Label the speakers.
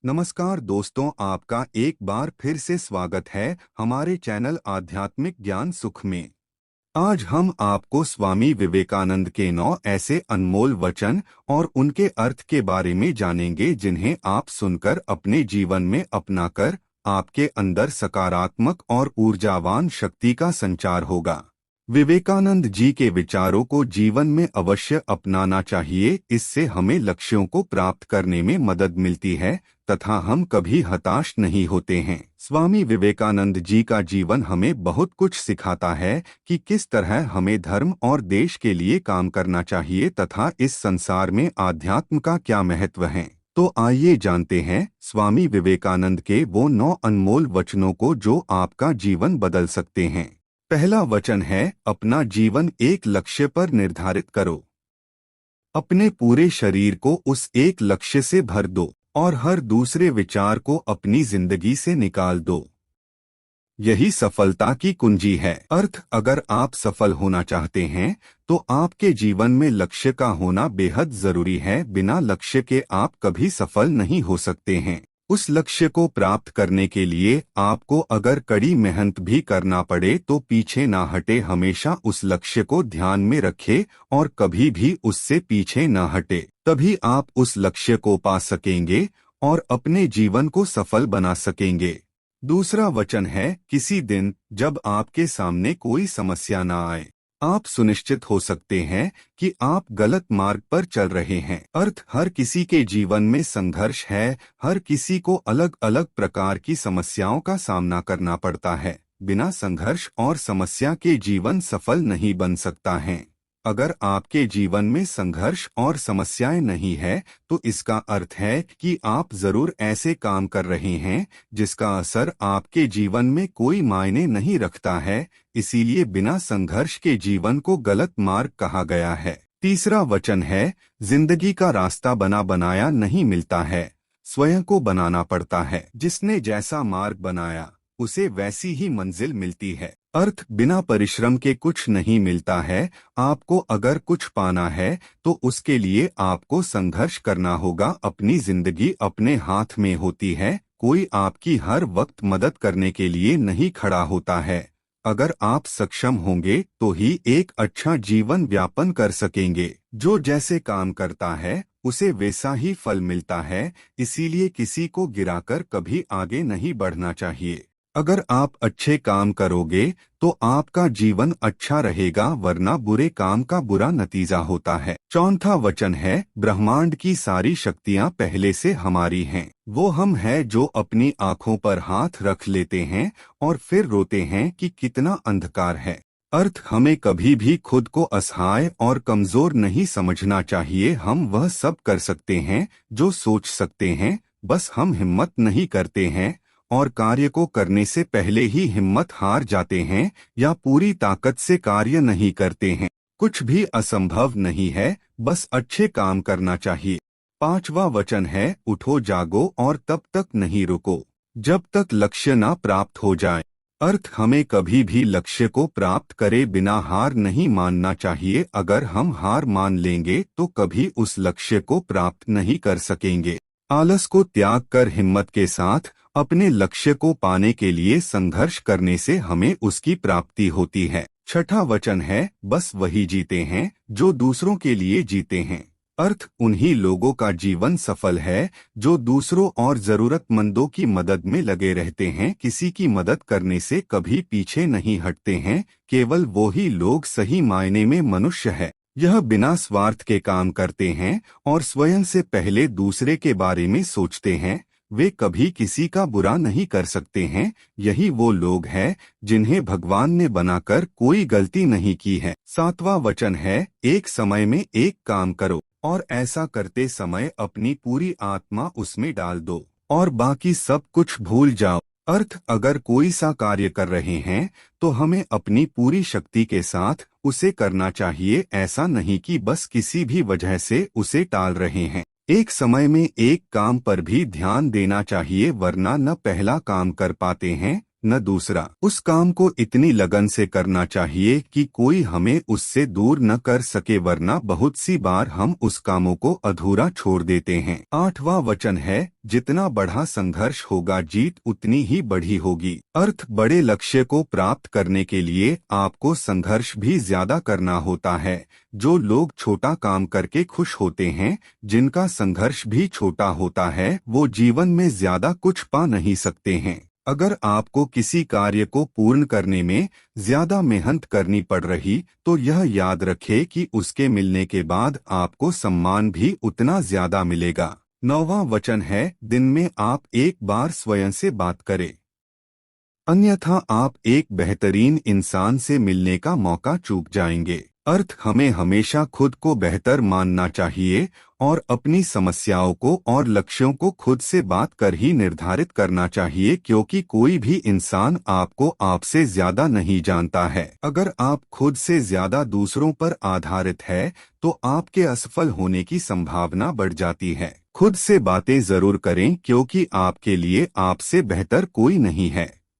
Speaker 1: नमस्कार दोस्तों, आपका एक बार फिर से स्वागत है हमारे चैनल आध्यात्मिक ज्ञान सुख में। आज हम आपको स्वामी विवेकानंद के 9 ऐसे अनमोल वचन और उनके अर्थ के बारे में जानेंगे जिन्हें आप सुनकर अपने जीवन में अपनाकर आपके अंदर सकारात्मक और ऊर्जावान शक्ति का संचार होगा। विवेकानंद जी के विचारों को जीवन में अवश्य अपनाना चाहिए। इससे हमें लक्ष्यों को प्राप्त करने में मदद मिलती है तथा हम कभी हताश नहीं होते हैं। स्वामी विवेकानंद जी का जीवन हमें बहुत कुछ सिखाता है कि किस तरह हमें धर्म और देश के लिए काम करना चाहिए तथा इस संसार में आध्यात्म का क्या महत्व है। तो आइए जानते हैं स्वामी विवेकानंद के वो 9 अनमोल वचनों को जो आपका जीवन बदल सकते हैं। पहला वचन है, अपना जीवन एक लक्ष्य पर निर्धारित करो। अपने पूरे शरीर को उस एक लक्ष्य से भर दो और हर दूसरे विचार को अपनी जिंदगी से निकाल दो। यही सफलता की कुंजी है। अर्थ, अगर आप सफल होना चाहते हैं तो आपके जीवन में लक्ष्य का होना बेहद जरूरी है। बिना लक्ष्य के आप कभी सफल नहीं हो सकते हैं। उस लक्ष्य को प्राप्त करने के लिए आपको अगर कड़ी मेहनत भी करना पड़े तो पीछे ना हटे। हमेशा उस लक्ष्य को ध्यान में रखे और कभी भी उससे पीछे ना हटे। तभी आप उस लक्ष्य को पा सकेंगे और अपने जीवन को सफल बना सकेंगे। दूसरा वचन है, किसी दिन जब आपके सामने कोई समस्या ना आए, आप सुनिश्चित हो सकते हैं कि आप गलत मार्ग पर चल रहे हैं। अर्थ, हर किसी के जीवन में संघर्ष है। हर किसी को अलग अलग प्रकार की समस्याओं का सामना करना पड़ता है। बिना संघर्ष और समस्या के जीवन सफल नहीं बन सकता है। अगर आपके जीवन में संघर्ष और समस्याएं नहीं है तो इसका अर्थ है कि आप जरूर ऐसे काम कर रहे हैं जिसका असर आपके जीवन में कोई मायने नहीं रखता है। इसीलिए बिना संघर्ष के जीवन को गलत मार्ग कहा गया है। तीसरा वचन है, जिंदगी का रास्ता बना बनाया नहीं मिलता है, स्वयं को बनाना पड़ता है। जिसने जैसा मार्ग बनाया उसे वैसी ही मंजिल मिलती है। अर्थ, बिना परिश्रम के कुछ नहीं मिलता है। आपको अगर कुछ पाना है तो उसके लिए आपको संघर्ष करना होगा। अपनी जिंदगी अपने हाथ में होती है। कोई आपकी हर वक्त मदद करने के लिए नहीं खड़ा होता है। अगर आप सक्षम होंगे तो ही एक अच्छा जीवन व्यापन कर सकेंगे। जो जैसे काम करता है उसे वैसा ही फल मिलता है। इसीलिए किसी को गिराकर कभी आगे नहीं बढ़ना चाहिए। अगर आप अच्छे काम करोगे तो आपका जीवन अच्छा रहेगा, वरना बुरे काम का बुरा नतीजा होता है। चौथा वचन है, ब्रह्मांड की सारी शक्तियां पहले से हमारी हैं। वो हम हैं जो अपनी आंखों पर हाथ रख लेते हैं और फिर रोते हैं कि कितना अंधकार है। अर्थ, हमें कभी भी खुद को असहाय और कमजोर नहीं समझना चाहिए। हम वह सब कर सकते हैं जो सोच सकते हैं, बस हम हिम्मत नहीं करते हैं और कार्य को करने से पहले ही हिम्मत हार जाते हैं या पूरी ताकत से कार्य नहीं करते हैं। कुछ भी असंभव नहीं है, बस अच्छे काम करना चाहिए। पांचवा वचन है, उठो जागो और तब तक नहीं रुको जब तक लक्ष्य ना प्राप्त हो जाए। अर्थ, हमें कभी भी लक्ष्य को प्राप्त करे बिना हार नहीं मानना चाहिए। अगर हम हार मान लेंगे तो कभी उस लक्ष्य को प्राप्त नहीं कर सकेंगे। आलस को त्याग कर हिम्मत के साथ अपने लक्ष्य को पाने के लिए संघर्ष करने से हमें उसकी प्राप्ति होती है। छठा वचन है, बस वही जीते हैं जो दूसरों के लिए जीते हैं। अर्थ, उन्हीं लोगों का जीवन सफल है जो दूसरों और जरूरतमंदों की मदद में लगे रहते हैं। किसी की मदद करने से कभी पीछे नहीं हटते हैं। केवल वो ही लोग सही मायने में मनुष्य है। यह बिना स्वार्थ के काम करते हैं और स्वयं से पहले दूसरे के बारे में सोचते हैं। वे कभी किसी का बुरा नहीं कर सकते हैं। यही वो लोग हैं जिन्हें भगवान ने बनाकर कोई गलती नहीं की है। सातवां वचन है, एक समय में एक काम करो और ऐसा करते समय अपनी पूरी आत्मा उसमें डाल दो और बाकी सब कुछ भूल जाओ। अर्थ, अगर कोई सा कार्य कर रहे हैं तो हमें अपनी पूरी शक्ति के साथ उसे करना चाहिए। ऐसा नहीं कि बस किसी भी वजह से उसे टाल रहे हैं। एक समय में एक काम पर भी ध्यान देना चाहिए, वरना न पहला काम कर पाते हैं न दूसरा। उस काम को इतनी लगन से करना चाहिए कि कोई हमें उससे दूर न कर सके, वरना बहुत सी बार हम उस कामों को अधूरा छोड़ देते हैं। 8वां वचन है, जितना बढ़ा संघर्ष होगा जीत उतनी ही बढ़ी होगी। अर्थ, बड़े लक्ष्य को प्राप्त करने के लिए आपको संघर्ष भी ज्यादा करना होता है। जो लोग छोटा काम करके खुश होते हैं, जिनका संघर्ष भी छोटा होता है, वो जीवन में ज्यादा कुछ पा नहीं सकते हैं। अगर आपको किसी कार्य को पूर्ण करने में ज्यादा मेहनत करनी पड़ रही, तो यह याद रखें कि उसके मिलने के बाद आपको सम्मान भी उतना ज्यादा मिलेगा। 9वां वचन है, दिन में आप एक बार स्वयं से बात करें, अन्यथा आप एक बेहतरीन इंसान से मिलने का मौका चूक जाएंगे। अर्थ, हमें हमेशा खुद को बेहतर मानना चाहिए और अपनी समस्याओं को और लक्ष्यों को खुद से बात कर ही निर्धारित करना चाहिए, क्योंकि कोई भी इंसान आपको आपसे ज्यादा नहीं जानता है। अगर आप खुद से ज्यादा दूसरों पर आधारित है, तो आपके असफल होने की संभावना बढ़ जाती है। खुद से बातें जरूर करें, क्योंकि आपके लिए आपसे बेहतर कोई नहीं है।